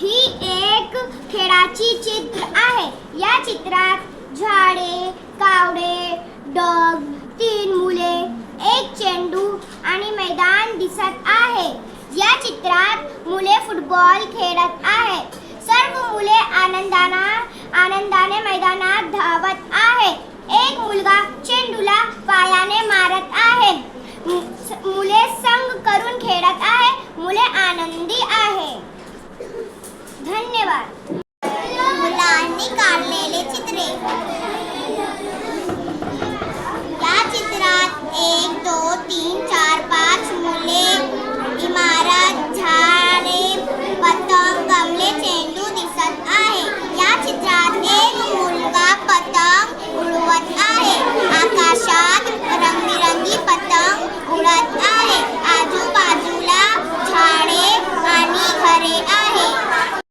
ही एक खेळाची चित्र आहे. या चित्रात झाडे, कावडे, डग, 3 मुले, एक चेंडू आणि मैदान दिसत आहे. या चित्रात मुले फुटबॉल खेळत आहेत. सर्व मुले आनंदाने मैदानात धावत आहेत. एक मुलगा चेंडूला पायाने मारत आहे. मुले संघ करून खेळत आहे. मुले आनंदी आहे.